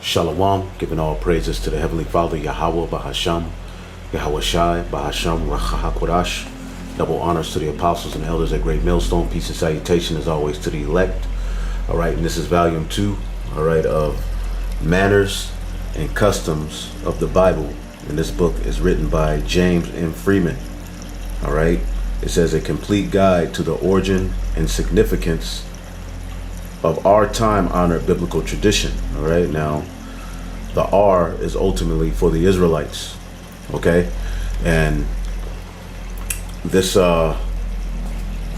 Shalom, giving all praises to the Heavenly Father, Yahweh Bahasham, Yahawashi, Bahasham, Rachahakodash. Double honors to the apostles and elders at Great Millstone. Peace and salutation as always to the elect. All right, and this is volume 2, all right, of Manners and Customs of the Bible. And this book is written by James M. Freeman. All right, it says a complete guide to the origin and significance of our time-honored biblical tradition. All right, now the R is ultimately for the Israelites. Okay, and this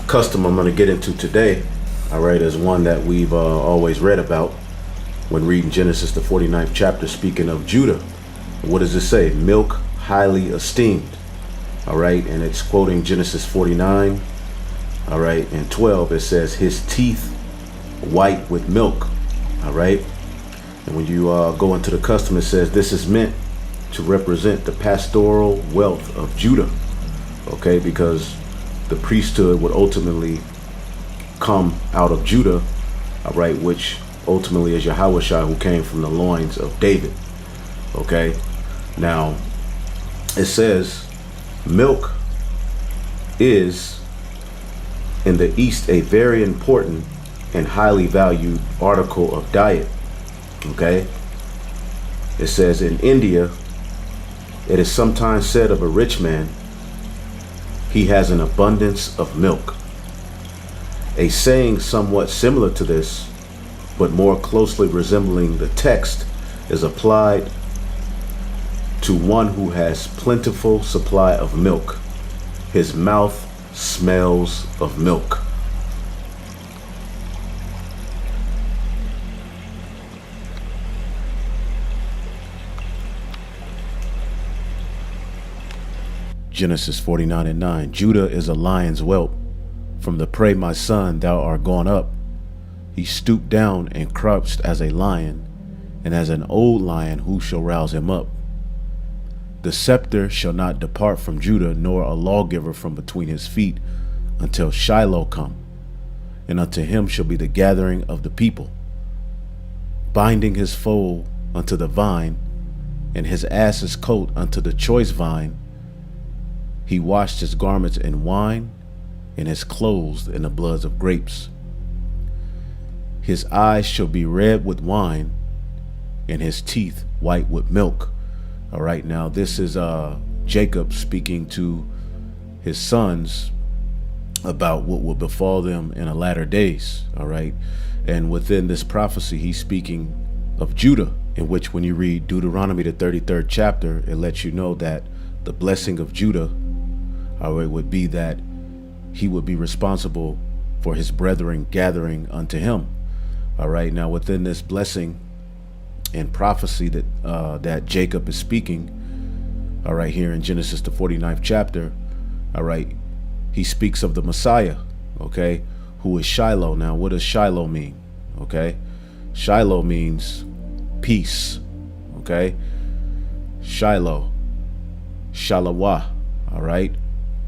custom I'm going to get into today, all right, is one that we've always read about when reading Genesis the 49th chapter, speaking of Judah. What does it say? Milk highly esteemed. All right, and it's quoting Genesis 49, all right, and 12. It says his teeth white with milk. All right, and when you go into the custom, it says this is meant to represent the pastoral wealth of Judah. Okay, because the priesthood would ultimately come out of Judah, all right, which ultimately is Yahawashi, who came from the loins of David. Okay, now it says milk is in the East a very important and highly valued article of diet. Okay, it says in India, it is sometimes said of a rich man, he has an abundance of milk. A saying somewhat similar to this, but more closely resembling the text, is applied to one who has plentiful supply of milk. His mouth smells of milk. Genesis 49:9. Judah is a lion's whelp. From the prey, my son, thou art gone up. He stooped down and crouched as a lion, and as an old lion, who shall rouse him up? The scepter shall not depart from Judah, nor a lawgiver from between his feet, until Shiloh come, and unto him shall be the gathering of the people, binding his foal unto the vine, and his ass's coat unto the choice vine. He washed his garments in wine, and his clothes in the bloods of grapes. His eyes shall be red with wine, and his teeth white with milk. All right, now this is Jacob speaking to his sons about what will befall them in the latter days. All right, and within this prophecy, he's speaking of Judah, in which when you read Deuteronomy, the 33rd chapter, it lets you know that the blessing of Judah, all right, would be that he would be responsible for his brethren gathering unto him. All right, now within this blessing and prophecy that that Jacob is speaking, all right, here in Genesis the 49th chapter, all right, he speaks of the Messiah, okay, who is Shiloh. Now, what does Shiloh mean? Okay, Shiloh means peace. Okay, Shiloh, Shalawah. All right,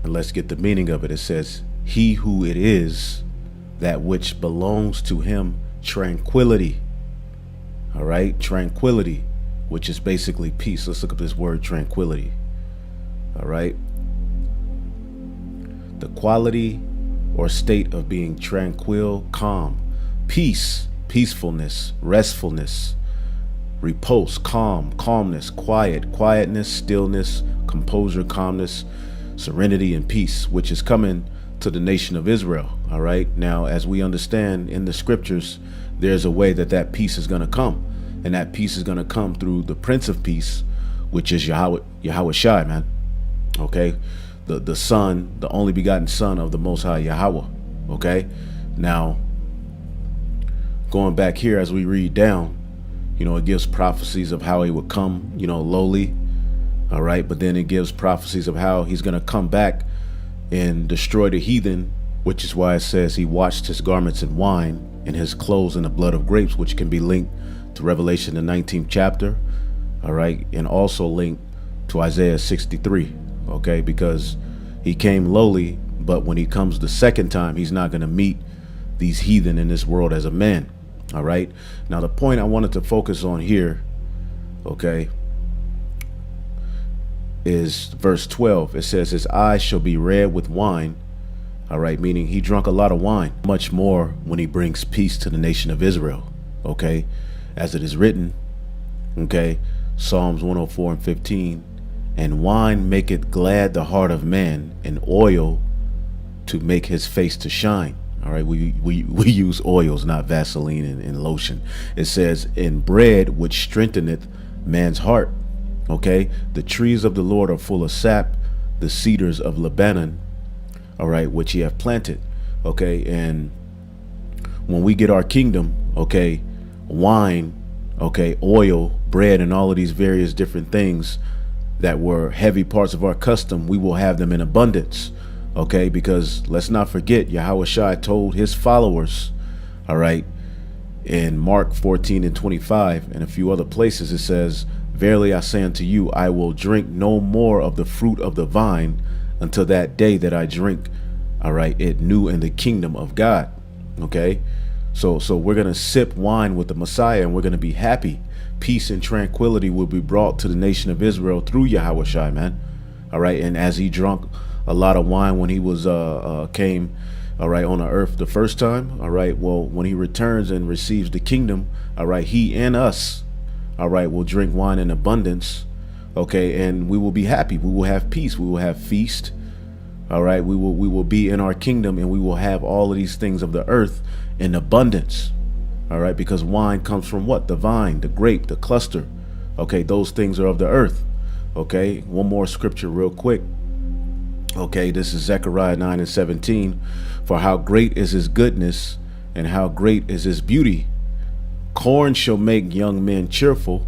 and let's get the meaning of it. It says, he who it is, that which belongs to him, tranquility. All right, tranquility, which is basically peace. Let's look up this word tranquility. All right, the quality or state of being tranquil, calm, peace, peacefulness, restfulness, repose, calm, calmness, quiet, quietness, stillness, composure, calmness, serenity, and peace, which is coming to the nation of Israel. All right, now as we understand in the scriptures, there's a way that that peace is going to come, and that peace is going to come through the Prince of Peace, which is Yahawashi, man. Okay, the son, the only begotten son of the Most High Yahweh. Okay, now going back here as we read down, you know, it gives prophecies of how he would come, you know, lowly. All right, but then it gives prophecies of how he's going to come back and destroy the heathen, which is why it says he washed his garments in wine and his clothes in the blood of grapes, which can be linked to Revelation the 19th chapter. All right, and also linked to Isaiah 63. Okay, because he came lowly, but when he comes the second time, he's not going to meet these heathen in this world as a man. All right. Now, the point I wanted to focus on here okay, is verse 12. It says, his eyes shall be red with wine. All right, meaning he drunk a lot of wine, much more when he brings peace to the nation of Israel. Okay, as it is written, okay, Psalms 104:15, and wine maketh glad the heart of man, and oil to make his face to shine. All right, we use oils, not Vaseline and lotion. It says, in bread which strengtheneth man's heart. Okay, the trees of the Lord are full of sap, the cedars of Lebanon, all right, which he have planted. Okay, and when we get our kingdom, okay, wine, okay, oil, bread, and all of these various different things that were heavy parts of our custom, we will have them in abundance. Okay, because let's not forget, Yahawashi told his followers, all right, in Mark 14:25 and a few other places, it says, verily I say unto you, I will drink no more of the fruit of the vine until that day that I drink, all right, it new in the kingdom of God. Okay, so we're going to sip wine with the Messiah, and we're going to be happy. Peace and tranquility will be brought to the nation of Israel through Yahawashi, man. All right, and as he drunk a lot of wine when he was came, all right, on the earth the first time, all right, well, when he returns and receives the kingdom, all right, he and us, all right, will drink wine in abundance. Okay, and we will be happy. We will have peace. We will have feast. All right, we will be in our kingdom, and we will have all of these things of the earth in abundance. All right, because wine comes from what? The vine, the grape, the cluster. Okay, those things are of the earth. Okay, one more scripture real quick. Okay, this is Zechariah 9:17. For how great is his goodness, and how great is his beauty. Corn shall make young men cheerful,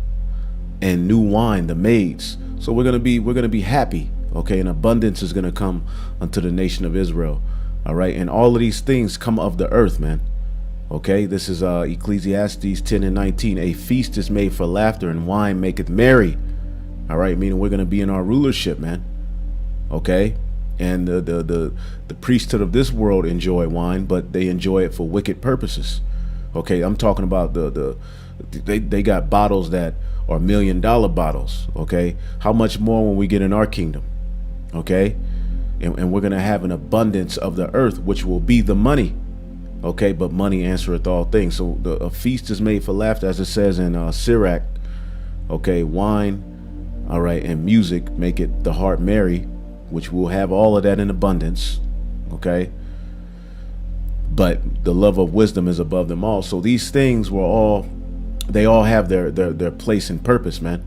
and new wine the maids. So we're gonna be happy. Okay, and abundance is gonna come unto the nation of Israel. All right, and all of these things come of the earth, man. Okay, this is Ecclesiastes 10:19. A feast is made for laughter, and wine maketh merry. All right, meaning we're gonna be in our rulership, man. Okay, and the priesthood of this world enjoy wine, but they enjoy it for wicked purposes. Okay, I'm talking about they got bottles that are $1 million bottles. Okay, how much more when we get in our kingdom? Okay, and we're gonna have an abundance of the earth, which will be the money. Okay, but money answereth all things. So a feast is made for laughter, as it says in Sirach. Okay, wine, all right, and music make it the heart merry, which will have all of that in abundance. Okay, but the love of wisdom is above them all. So these things they all have their place and purpose, man.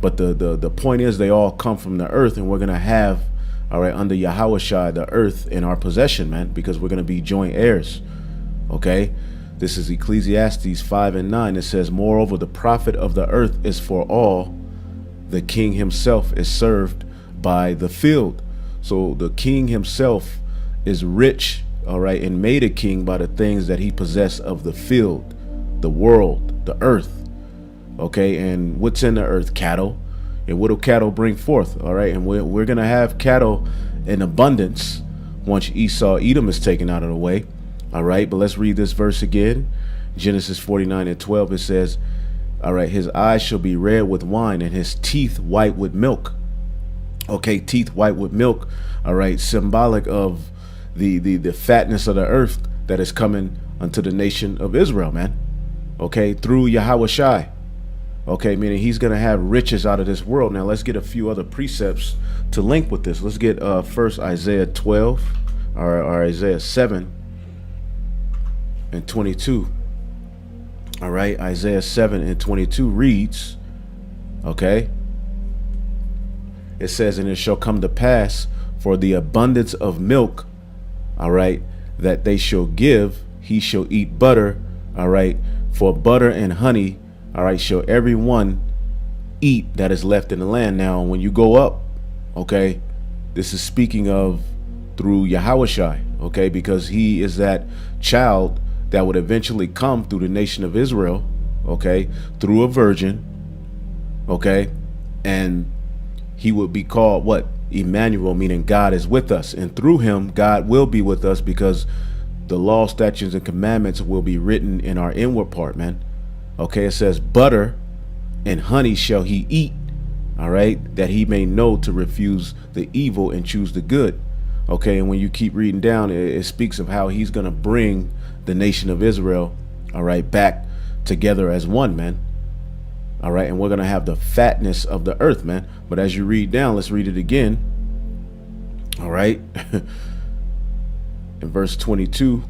But the point is, they all come from the earth, and we're gonna have, all right, under Yahawashi, the earth in our possession, man, because we're gonna be joint heirs. Okay, this is Ecclesiastes 5:9. It says, moreover, the profit of the earth is for all. The king himself is served by the field. So the king himself is rich, all right, and made a king by the things that he possessed of the field, the world, the earth. Okay, and what's in the earth? Cattle. And what do cattle bring forth? All right, and we're gonna have cattle in abundance once Edom is taken out of the way. All right, but let's read this verse again. Genesis 49:12. It says, all right, his eyes shall be red with wine, and his teeth white with milk. Okay, teeth white with milk. All right, symbolic of the fatness of the earth that is coming unto the nation of Israel, man. Okay, through Yahawashi. Okay, meaning he's gonna have riches out of this world. Now let's get a few other precepts to link with this. Let's get first Isaiah 12 or Isaiah 7:22. All right, Isaiah 7:22 reads, okay, it says, and it shall come to pass for the abundance of milk, all right, that they shall give, he shall eat butter, all right, for butter and honey, all right, shall every one eat that is left in the land. Now, when you go up, okay, this is speaking of through Yahawashi, okay, because he is that child that would eventually come through the nation of Israel, okay, through a virgin, okay, and he would be called what? Emmanuel, meaning God is with us, and through him God will be with us, because the law, statutes, and commandments will be written in our inward part, man. Okay, it says butter, and honey shall he eat, all right, that he may know to refuse the evil and choose the good. Okay, and when you keep reading down, it speaks of how he's going to bring the nation of Israel, all right, back together as one, man. All right, and we're going to have the fatness of the earth, man. But as you read down, let's read it again. All right. In verse 22,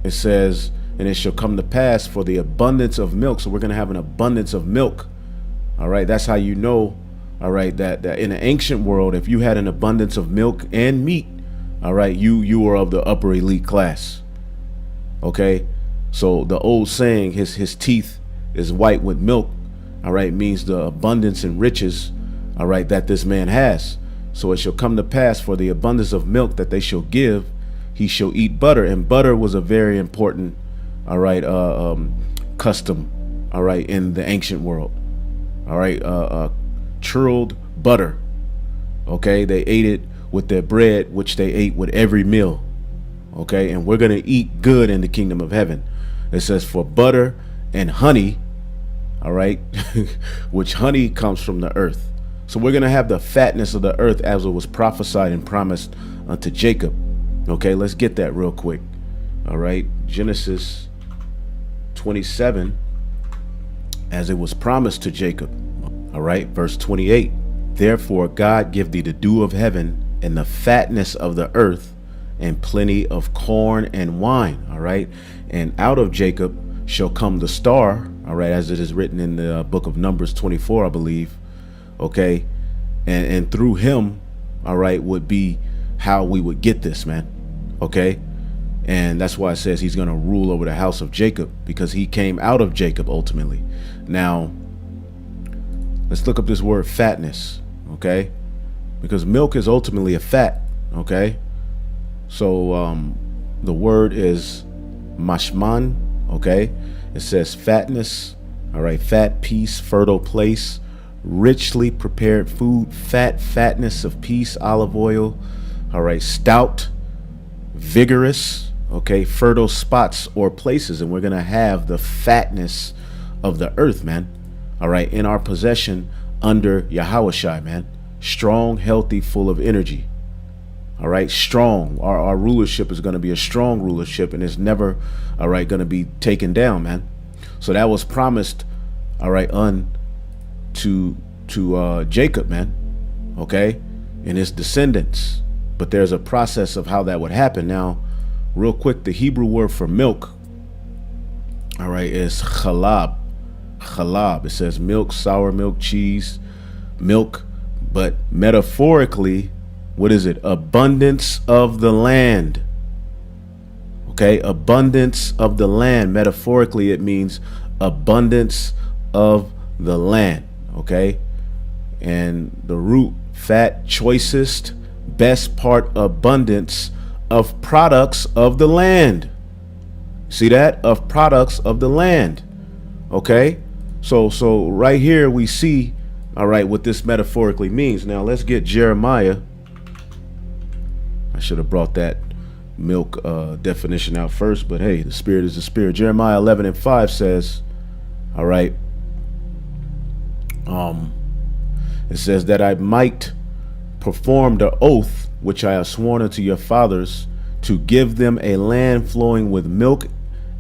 it says, and it shall come to pass for the abundance of milk. So we're going to have an abundance of milk. All right, that's how you know, all right, that in the ancient world, if you had an abundance of milk and meat, all right, you were of the upper elite class. Okay, so the old saying, his teeth is white with milk, all right, means the abundance and riches, all right, that this man has. So it shall come to pass for the abundance of milk that they shall give, he shall eat butter. And butter was a very important, all right, custom, all right, in the ancient world. All right, churled butter. Okay, they ate it with their bread, which they ate with every meal. Okay, and we're going to eat good in the kingdom of heaven. It says for butter and honey, all right, which honey comes from the earth. So we're going to have the fatness of the earth as it was prophesied and promised unto Jacob. Okay, let's get that real quick. All right, Genesis 27, as it was promised to Jacob. All right, verse 28. Therefore God give thee the dew of heaven and the fatness of the earth and plenty of corn and wine. All right, and out of Jacob shall come the star. All right, as it is written in the book of Numbers 24, I believe. Okay, and through him, all right, would be how we would get this, man. Okay, and that's why it says he's going to rule over the house of Jacob, because he came out of Jacob ultimately. Now let's look up this word fatness. Okay, because milk is ultimately a fat. Okay, so the word is mashman. Okay, it says fatness. All right, fat, peace, fertile place, richly prepared food, fatness of peace, olive oil. All right, stout, vigorous. Okay, fertile spots or places, and we're gonna have the fatness of the earth, man. All right, in our possession under Yahawashi, man. Strong, healthy, full of energy. All right, strong. Our rulership is going to be a strong rulership, and it's never, all right, going to be taken down, man. So that was promised, all right, to Jacob, man. Okay, and his descendants. But there's a process of how that would happen. Now, real quick, the Hebrew word for milk, all right, is chalab. Chalab. It says milk, sour milk, cheese, milk, but metaphorically, what is it? Abundance of the land. Okay, abundance of the land. Metaphorically, it means abundance of the land. Okay, and the root, fat, choicest, best part, abundance of products of the land. See that? Of products of the land. Okay, so right here we see, all right, what this metaphorically means. Now let's get Jeremiah. I should have brought that milk definition out first, but hey, the spirit is the spirit. Jeremiah 11:5 says, all right, it says that I might perform the oath which I have sworn unto your fathers, to give them a land flowing with milk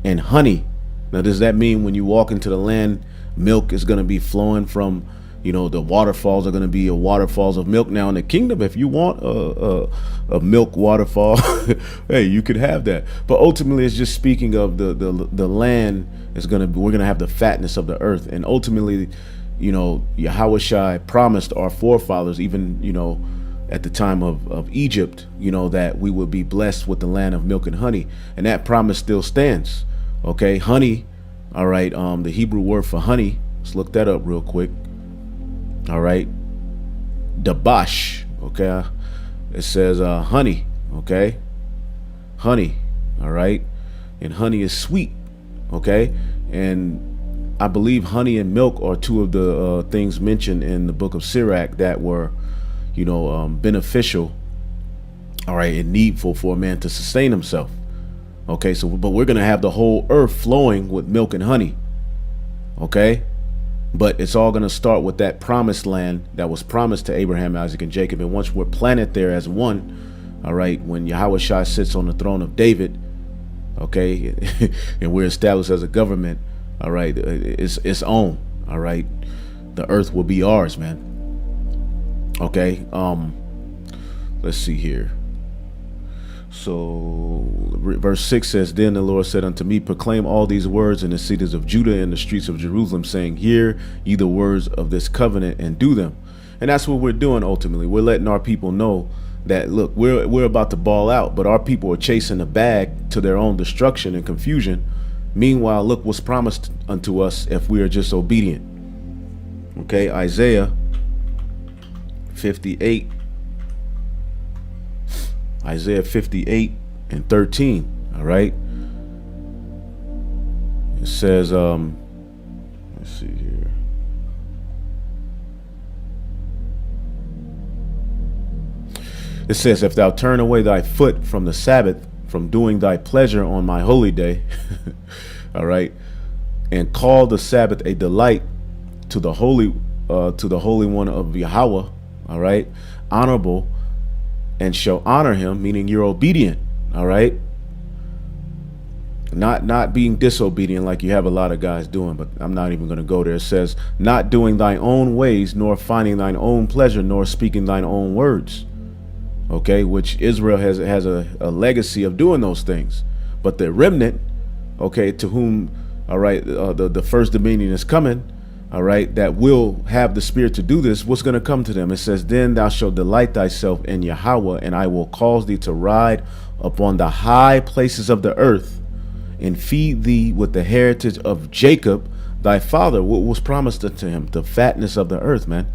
and honey. Now, does that mean when you walk into the land, milk is going to be flowing from, you know, the waterfalls are going to be waterfalls of milk? Now in the kingdom, if you want a milk waterfall, hey, you could have that. But ultimately, it's just speaking of the land is going to be, we're going to have the fatness of the earth. And ultimately, you know, Yahawashi promised our forefathers, even, you know, at the time of Egypt, you know, that we would be blessed with the land of milk and honey. And that promise still stands. Okay, honey. All right, the Hebrew word for honey, let's look that up real quick. All right, dabash. Okay, it says honey. Okay, honey. All right, and honey is sweet. Okay, and I believe honey and milk are two of the things mentioned in the book of Sirach that were, you know, beneficial, all right, and needful for a man to sustain himself. Okay, so but we're gonna have the whole earth flowing with milk and honey. Okay. But it's all going to start with that promised land that was promised to Abraham, Isaac, and Jacob. And once we're planted there as one, all right, when Yahawashi sits on the throne of David, okay, and we're established as a government, all right, it's on, all right, the earth will be ours, man. Okay, let's see here. So verse 6 says, then the Lord said unto me, proclaim all these words in the cities of Judah and the streets of Jerusalem, saying, hear ye the words of this covenant and do them. And that's what we're doing ultimately. We're letting our people know that, look, we're about to ball out, but our people are chasing a bag to their own destruction and confusion. Meanwhile, look what's promised unto us if we are just obedient. Okay, Isaiah 58. Isaiah 58 and 13. All right. It says, let's see here. It says, if thou turn away thy foot from the Sabbath, from doing thy pleasure on my holy day, all right, and call the Sabbath a delight to the Holy One of Yahweh, all right, honorable, and shall honor him, meaning you're obedient, all right, not being disobedient like you have a lot of guys doing, but I'm not even going to go there. It says, not doing thine own ways, nor finding thine own pleasure, nor speaking thine own words. Okay, which Israel has a legacy of doing those things. But the remnant, okay, to whom, all right, the first dominion is coming, all right, that will have the spirit to do this, what's going to come to them? It says, then thou shalt delight thyself in Yahweh, and I will cause thee to ride upon the high places of the earth, and feed thee with the heritage of Jacob, thy father. What was promised unto him? The fatness of the earth, man.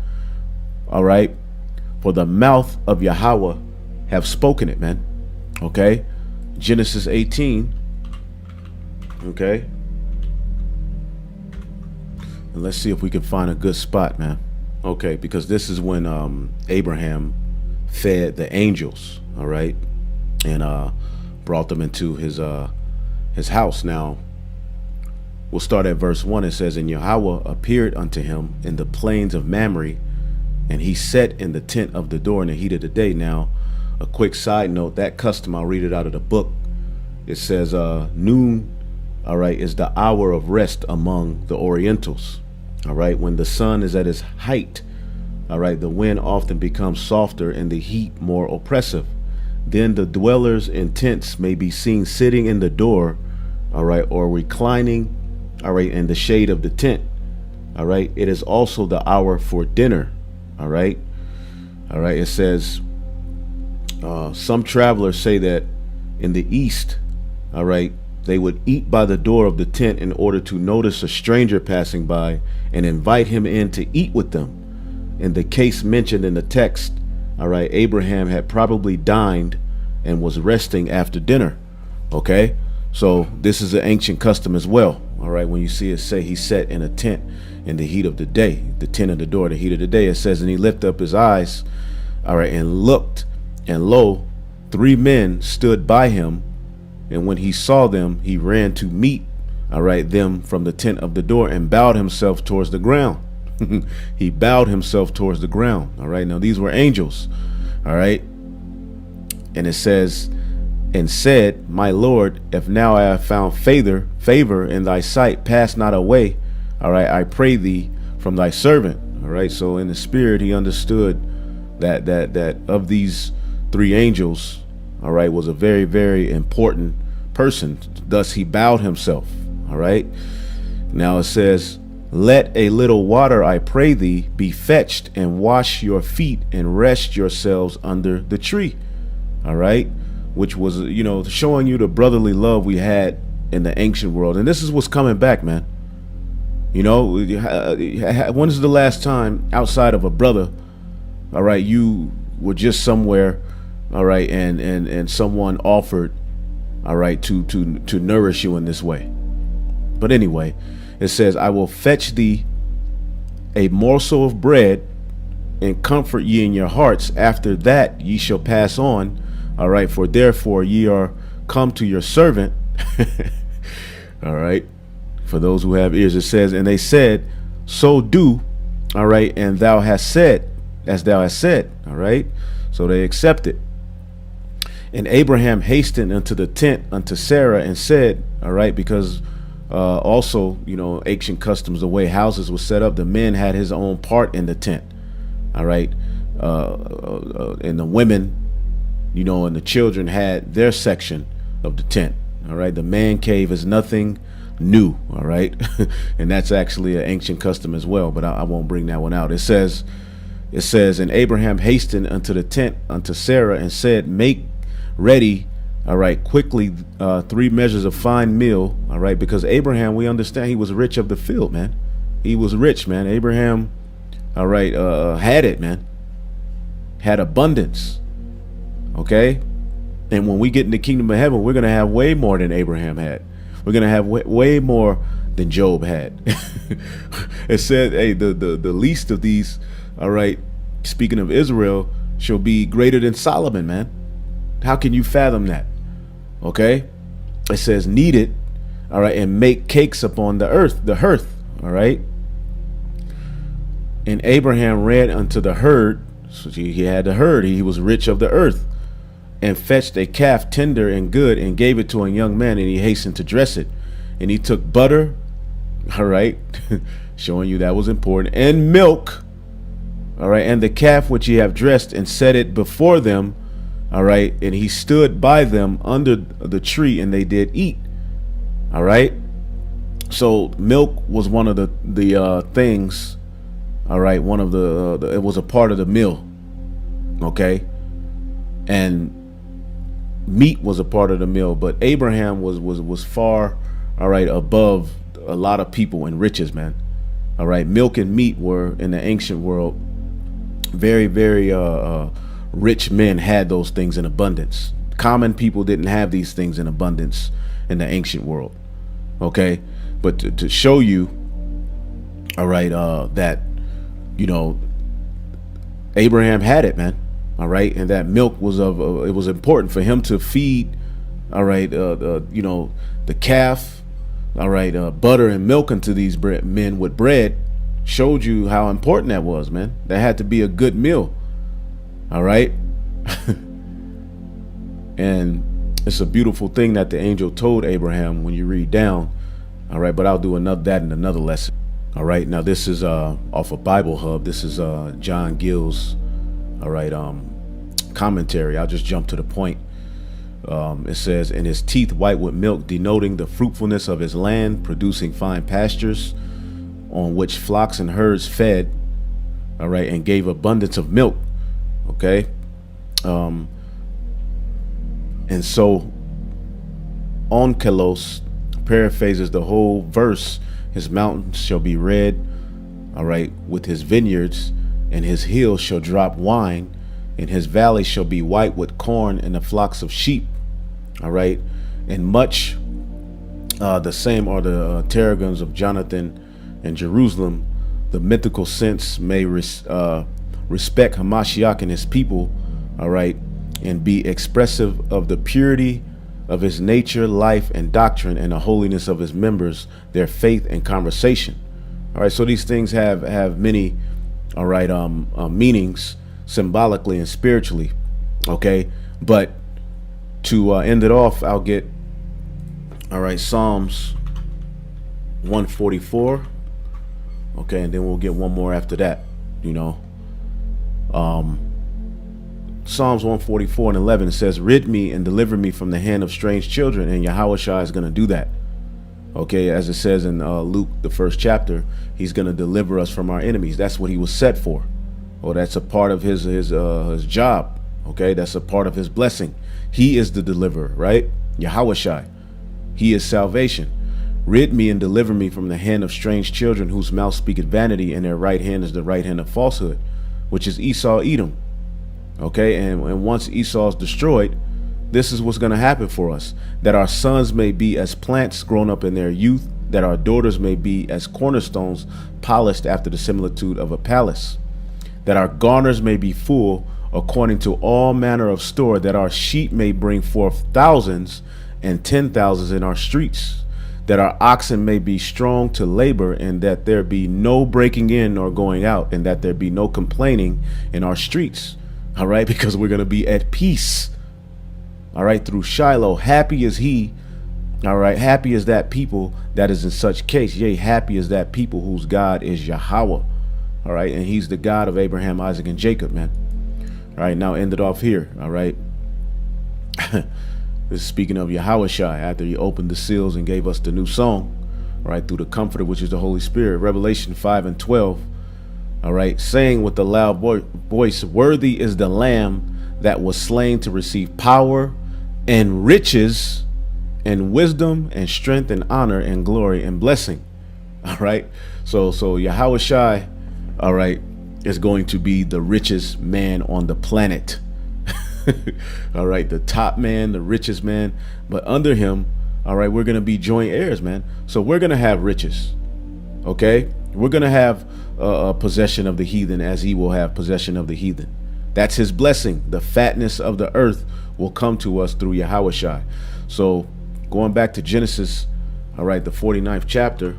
All right. For the mouth of Yahweh have spoken it, man. Okay. Genesis 18. Okay. And let's see if we can find a good spot, man. Okay, because this is when Abraham fed the angels, all right, and brought them into his house. Now, we'll start at verse 1. It says, and Yahweh appeared unto him in the plains of Mamre, and he sat in the tent of the door in the heat of the day. Now, a quick side note, that custom, I'll read it out of the book. It says, noon, all right, is the hour of rest among the Orientals. All right, when the sun is at its height, all right, the wind often becomes softer and the heat more oppressive. Then the dwellers in tents may be seen sitting in the door, all right, or reclining, all right, in the shade of the tent. All right, it is also the hour for dinner. All right. All right. It says, some travelers say that in the East, all right, they would eat by the door of the tent in order to notice a stranger passing by and invite him in to eat with them. In the case mentioned in the text, all right, Abraham had probably dined and was resting after dinner. Okay. So this is an ancient custom as well. All right. When you see it say he sat in a tent in the heat of the day, the tent of the door, the heat of the day, it says, and he lifted up his eyes, all right, and looked, and lo, 3 men stood by him. And when he saw them, he ran to meet, all right, them from the tent of the door and bowed himself towards the ground. He bowed himself towards the ground. All right. Now these were angels. All right. And it says, and said, my Lord, if now I have found favor in thy sight, pass not away. All right, I pray thee from thy servant. All right. So in the spirit, he understood that of these 3 angels, all right, was a very, very important person. Thus he bowed himself. All right. Now it says, let a little water, I pray thee, be fetched, and wash your feet and rest yourselves under the tree. All right. Which was, you know, showing you the brotherly love we had in the ancient world. And this is what's coming back, man. You know, when is the last time outside of a brother, all right, you were just somewhere, all right, and someone offered, all right, to nourish you in this way? But anyway, it says, I will fetch thee a morsel of bread and comfort ye in your hearts. After that ye shall pass on. All right, for therefore ye are come to your servant. All right, For those who have ears, it says, and they said, so do, all right, and thou hast said, as thou hast said, all right. So they accept it. And Abraham hastened unto the tent unto Sarah and said, all right, because also, you know, ancient customs, the way houses were set up, the men had his own part in the tent, all right, and the women, you know, and the children had their section of the tent, all right. The man cave is nothing new, all right. And that's actually an ancient custom as well, but I won't bring that one out. It says, and Abraham hastened unto the tent unto Sarah and said, make ready, all right, quickly, 3 measures of fine meal, all right, because Abraham, we understand, he was rich of the field, man. He was rich, man. Abraham, all right, had it, man. Had abundance, okay. And when we get in the kingdom of heaven, we're gonna have way more than Abraham had. We're gonna have way more than Job had. It said, hey, the least of these, all right, speaking of Israel, shall be greater than Solomon, man. How can you fathom that? Okay. It says, knead it, all right, and make cakes upon the hearth, all right. And Abraham ran unto the herd, so he had the herd, he was rich of the earth, and fetched a calf tender and good, and gave it to a young man, and he hastened to dress it. And he took butter, all right, showing you that was important, and milk, all right, and the calf which he have dressed, and set it before them, all right, and he stood by them under the tree, and they did eat, all right. So milk was one of the things, all right, one of the it was a part of the meal, okay, and meat was a part of the meal, but Abraham was far, all right, above a lot of people in riches, man. All right, milk and meat were in the ancient world very, very rich men had those things in abundance. Common people didn't have these things in abundance in the ancient world, okay. But to show you, all right, that, you know, Abraham had it, man. All right, and that milk was it was important for him to feed, all right, you know, the calf, all right, butter and milk unto these men with bread. Showed you how important that was, man. That had to be a good meal, all right. And it's a beautiful thing that the angel told Abraham when you read down, all right. But I'll do that in another lesson, all right. Now this is off of Bible Hub. This is John Gill's, all right, commentary. I'll just jump to the point. It says, and his teeth white with milk, denoting the fruitfulness of his land, producing fine pastures on which flocks and herds fed, all right, and gave abundance of milk, okay. And so Onkelos paraphrases the whole verse. His mountains shall be red, all right, with his vineyards, and his hills shall drop wine, and his valley shall be white with corn and the flocks of sheep, all right. And much the same are the targums of Jonathan and Jerusalem. The mythical sense may respect Hamashiach and his people, all right, and be expressive of the purity of his nature, life, and doctrine, and the holiness of his members, their faith and conversation. All right, so these things have many, all right, meanings symbolically and spiritually, okay. But to end it off, I'll get, all right, Psalms 144, okay, and then we'll get one more after that, you know. Psalms 144 and 11, it says, rid me and deliver me from the hand of strange children, and Yahawashi is going to do that, okay. As it says in Luke, the 1st chapter, he's going to deliver us from our enemies. That's what he was set for. Oh, that's a part of his job, okay. That's a part of his blessing. He is the deliverer, right? Yahawashi, he is salvation. Rid me and deliver me from the hand of strange children, whose mouth speaketh vanity, and their right hand is the right hand of falsehood, which is Esau, Edom. Okay, and once Esau is destroyed, this is what's going to happen for us: that our sons may be as plants grown up in their youth, that our daughters may be as cornerstones polished after the similitude of a palace, that our garners may be full according to all manner of store, that our sheep may bring forth thousands and 10,000s in our streets, that our oxen may be strong to labor, and that there be no breaking in or going out, and that there be no complaining in our streets. All right, because we're going to be at peace. All right, through Shiloh. Happy is he. All right, happy is that people that is in such case. Yea, happy is that people whose God is Yahweh. All right, and he's the God of Abraham, Isaac, and Jacob, man. All right, now end it off here. All right. This is speaking of Yahawashi after he opened the seals and gave us the new song, all right, through the Comforter, which is the Holy Spirit. Revelation 5:12, all right, saying with a loud voice, worthy is the Lamb that was slain to receive power and riches and wisdom and strength and honor and glory and blessing. All right, so Yahawashi, all right, is going to be the richest man on the planet. All right, the top man, the richest man, but under him, all right, we're going to be joint heirs, man. So we're going to have riches. Okay, we're going to have possession of the heathen as he will have possession of the heathen. That's his blessing. The fatness of the earth will come to us through Yahawashi. So going back to Genesis, all right, the 49th chapter,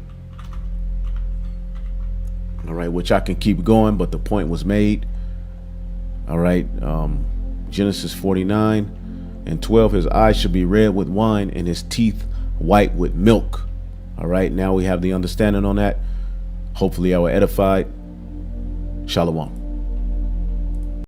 all right, which I can keep going, but the point was made. All right, Genesis 49:12, his eyes should be red with wine and his teeth white with milk. All right, now we have the understanding on that. Hopefully I will edify. Shalom.